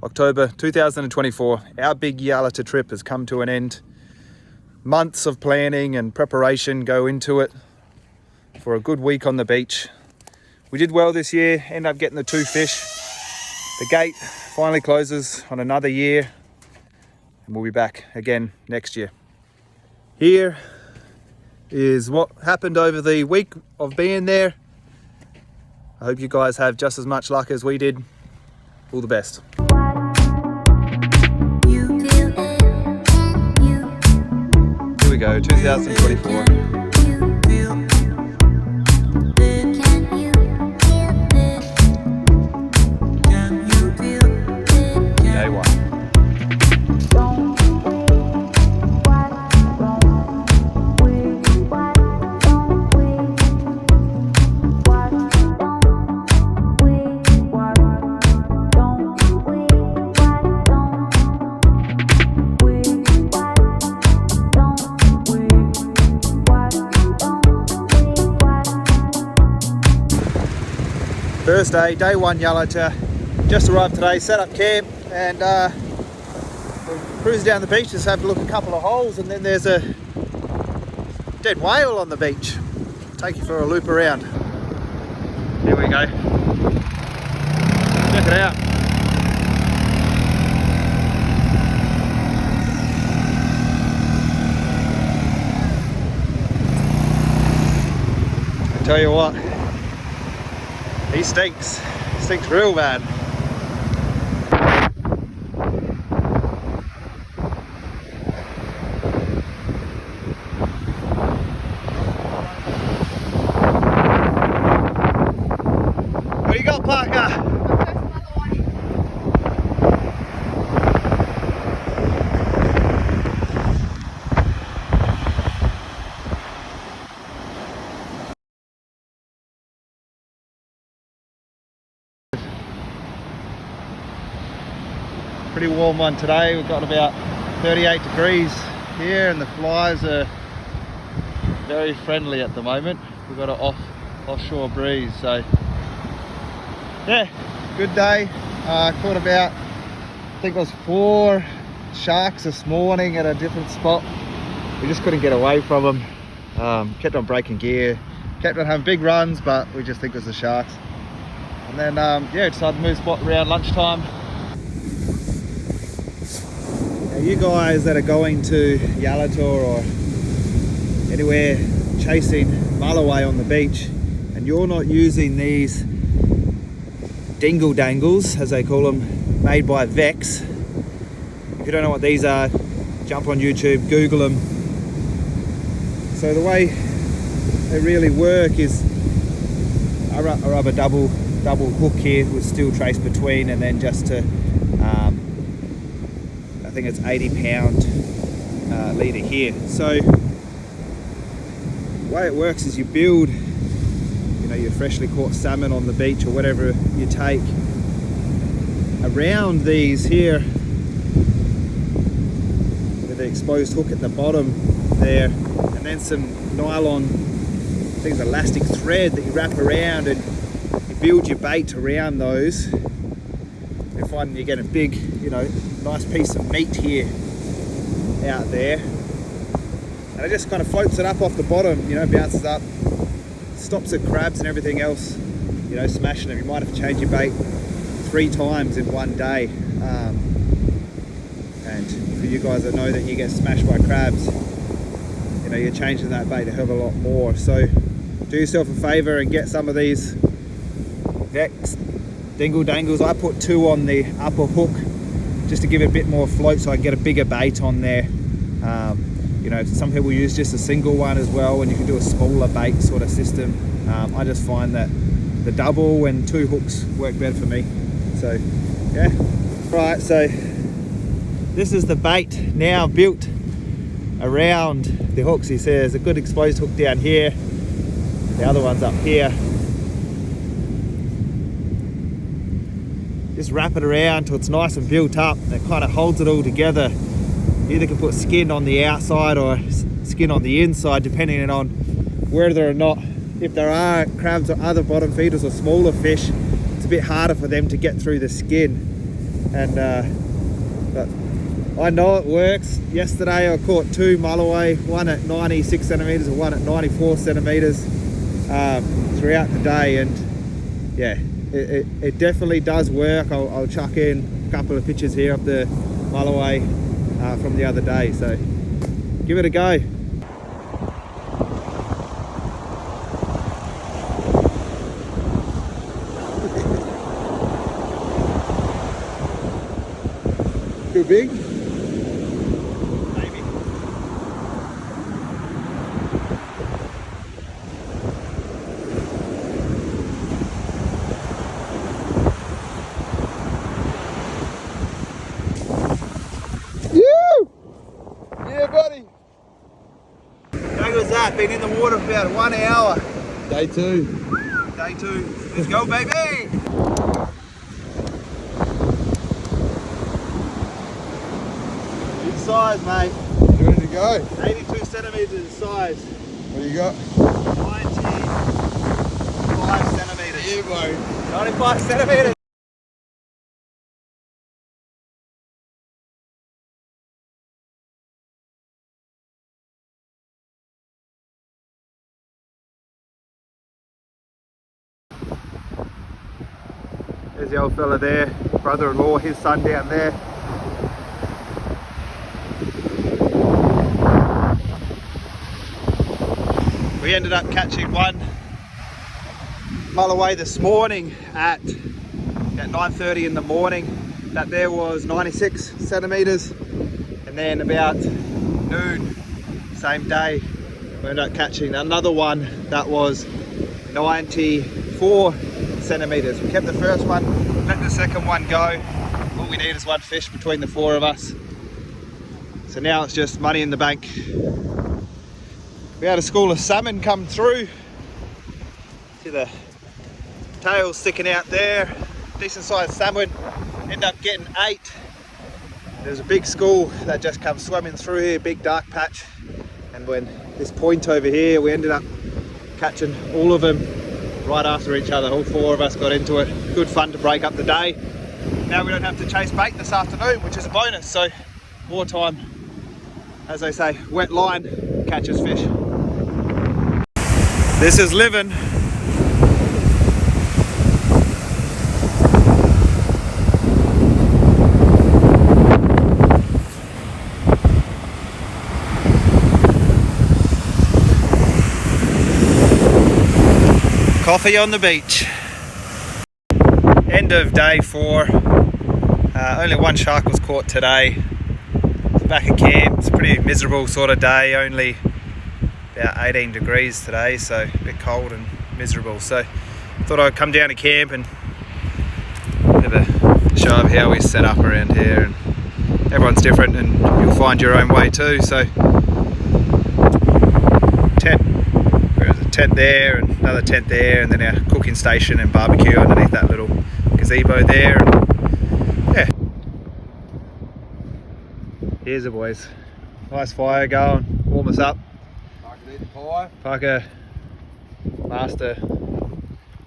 October 2024. Our big Yalata trip has come to an end. Months of planning and preparation go into it for a good week on the beach. We did well this year, ended up getting the 2 fish. The gate finally closes on another year and we'll be back again next year. Here is what happened over the week of being there. I hope you guys have just as much luck as we did. All the best. Here we go, 2024. Day 1. First day 1 Yalata. Just arrived today, set up camp and we'll cruise down the beach, just have a look at a couple of holes, and then there's a dead whale on the beach. Take you for a loop around. Here we go. Check it out. I tell you what, he stinks real bad. What do you got, Parker? Pretty warm one today. We've got about 38 degrees here and the flies are very friendly at the moment. We've got an offshore breeze, so yeah, good day. Caught about, I think it was 4 sharks this morning at a different spot. We just couldn't get away from them. Kept on breaking gear, kept on having big runs, but we just think it was the sharks. And then yeah, decided to move spot around lunchtime. You guys that are going to Yalata or anywhere chasing Mulloway on the beach and you're not using these dingle dangles, as they call them, made by Vex. If you don't know what these are, jump on YouTube, Google them. So the way they really work is I rub a double hook here with steel trace between, and then just to I think it's 80-pound leader here. So the way it works is you build, you know, your freshly caught salmon on the beach or whatever you take around these here with the exposed hook at the bottom there, and then some nylon, I think it's elastic thread that you wrap around, and you build your bait around those. You find you get a big, you know, nice piece of meat here out there, and it just kind of floats it up off the bottom, you know, bounces up, stops the crabs and everything else, you know, smashing them. You might have to change your bait 3 times in one day, and for you guys that know that you get smashed by crabs, you know, you're changing that bait a hell of a lot more. So do yourself a favor and get some of these Vex dingle dangles. I put 2 on the upper hook just to give it a bit more float so I can get a bigger bait on there. You know, some people use just a single one as well, and you can do a smaller bait sort of system. I just find that the double and 2 hooks work better for me. So yeah, right, so this is the bait now built around the hooks. You see there's a good exposed hook down here, the other one's up here. Just wrap it around till it's nice and built up, and it kind of holds it all together. You either can put skin on the outside or skin on the inside, depending on whether or not, if there are crabs or other bottom feeders or smaller fish, it's a bit harder for them to get through the skin. and but I know it works. Yesterday I caught 2 Mulloway, one at 96 centimeters and one at 94 centimeters throughout the day, and yeah, it definitely does work. I'll chuck in a couple of pictures here of the Mulloway from the other day, so give it a go. Too big? Maybe. You! Yeah, buddy. How goes that? Been in the water for about 1 hour. Day 2. Day 2. Let's go, baby! Good size, mate. You ready to go? 82 centimeters in size. What do you got? 95 centimeters. Yeah, bro. 95 centimeters. There's the old fella there, brother-in-law, his son down there. We ended up catching one Mulloway this morning at 9:30 in the morning. That there was 96 centimeters, and then about noon, same day, we ended up catching another one that was 94 centimeters. We kept the first one, let the second one go. All we need is one fish between the 4 of us. So now it's just money in the bank. We had a school of salmon come through. See the tails sticking out there. Decent sized salmon. End up getting 8. There's a big school that just comes swimming through here, big dark patch. And when this point over here, we ended up catching all of them right after each other. All 4 of us got into it. Good fun to break up the day. Now we don't have to chase bait this afternoon, which is a bonus. So more time, as they say, wet line catches fish. This is living. Coffee on the beach. End of day 4. Only one shark was caught today. Back at camp. It's a pretty miserable sort of day. Only about 18 degrees today, so a bit cold and miserable. So thought I'd come down to camp and have a show of how we set up around here. And everyone's different, and you'll find your own way too. So there's a tent there and another tent there, and then our cooking station and barbecue underneath that little gazebo there. And yeah, here's the boys. Nice fire going, warm us up. Parker, master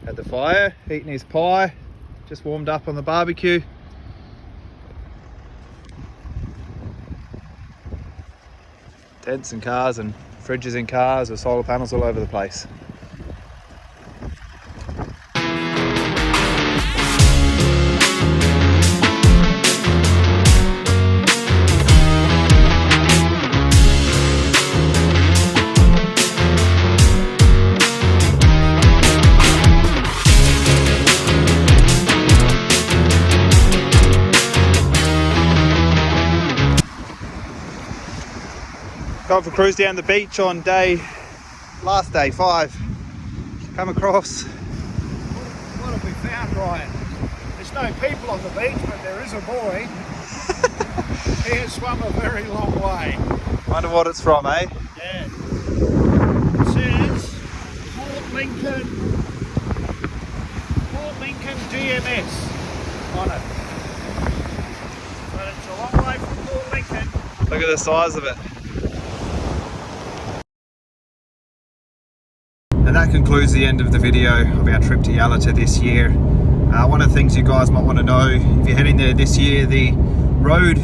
at the fire, eating his pie, just warmed up on the barbecue. Tents and cars and fridges in cars with solar panels all over the place. Going for a cruise down the beach on last day 5. Come across. What have we found, Ryan? There's no people on the beach, but there is a boy. He has swum a very long way. Wonder what it's from, eh? Yeah. It says Port Lincoln DMS on it. But it's a long way from Port Lincoln. Look at the size of it. And that concludes the end of the video of our trip to Yalata this year. One of the things you guys might want to know, if you're heading there this year, the road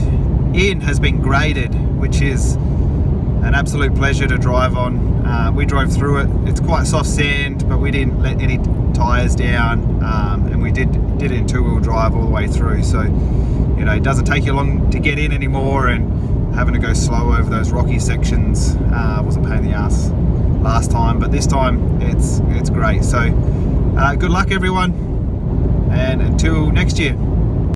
in has been graded, which is an absolute pleasure to drive on. We drove through it. It's quite soft sand, but we didn't let any tyres down, and we did it in two-wheel drive all the way through. So, you know, it doesn't take you long to get in anymore, and having to go slow over those rocky sections was a pain in the ass last time, but this time it's great. So good luck everyone, and until next year.